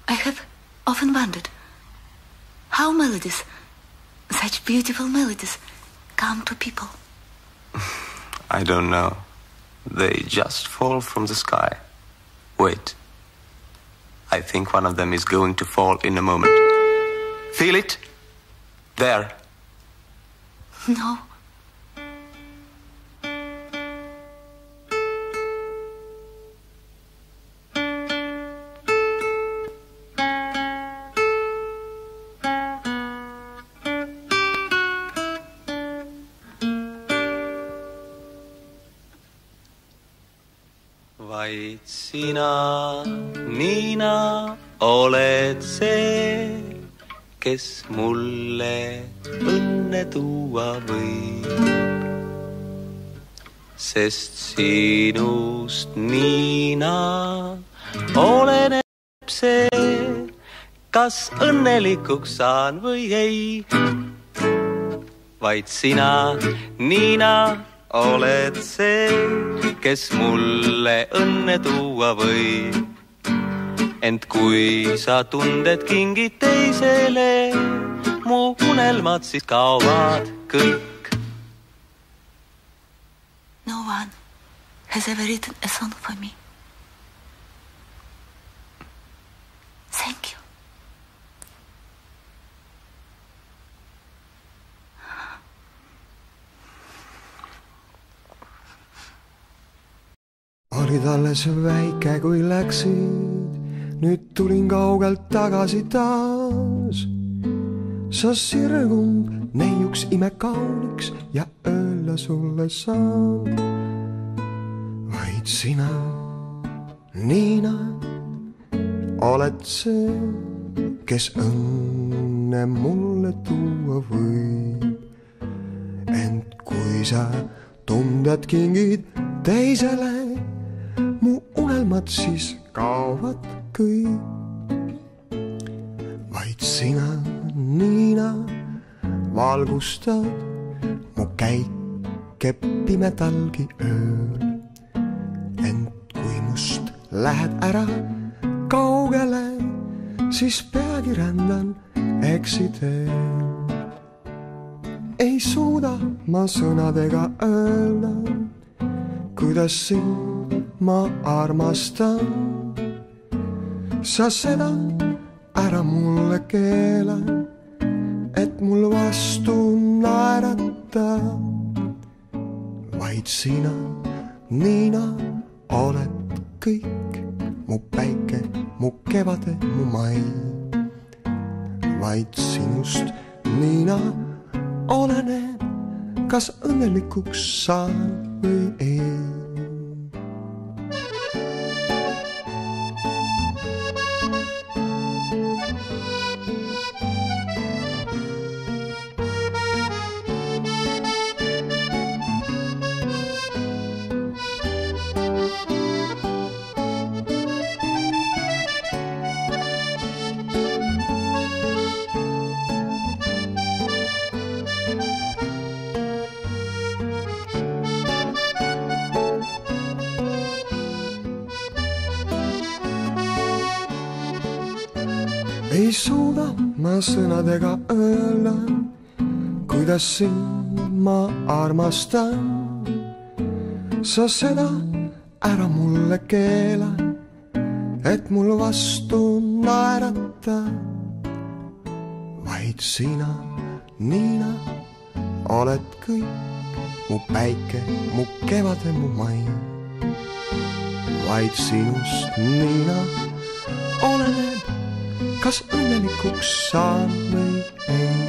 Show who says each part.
Speaker 1: I have often wondered how melodies, such beautiful melodies, come to people.
Speaker 2: I don't know. They just fall from the sky. Wait. I think one of them is going to fall in a moment. Feel it? There.
Speaker 1: No.
Speaker 2: Vaid sina, Niina, oled see, kes mulle õnne tuua võib. Sest sinust, Niina, oleneb see, kas õnnelikuks saan või ei. Vaid sina, Niina, oled see, kes mulle õnne tuua võib. Ent kui sa tunded kingid teisele, mu unelmad siis kaovad kõik.
Speaker 1: No one has ever written a song for me. Thank you.
Speaker 3: Olid alles väike, kui läksid, nüüd tulin kaugelt tagasi taas. Sa sirgund neiuks imekauniks ja öelda sulle saan. Vaid sina, Niina, oled see, kes õnne mulle tuua võib. Ent kui sa tunded kingid teisele, mu unelmad siis kaovad kõik. Vaid sina, Niina, valgustad mu käike pimedalgi ööl. Ent kui must lähed ära kaugele, siis peagi rändan eksiteel. Ei suuda ma sõnadega öelda, kuidas sind ma armastan. Sa seda ära mulle keela, et mul vastu naerata. Vaid sina, Niina, oled kõik, mu päike, mu kevade, mu mai. Vaid sinust, Niina, oleneb, kas õnnelikuks saan või ei. Ei suuda ma sõnadega öelda, kuidas sind ma armastan. Sa seda ära mulle keela, et mul vastu naerata. Vaid sina, Niina, oled kõik, mu päike, mu kevade, mu mai. Vaid sinust, Niina, oleneb, kas õnnelikuks saan või ei.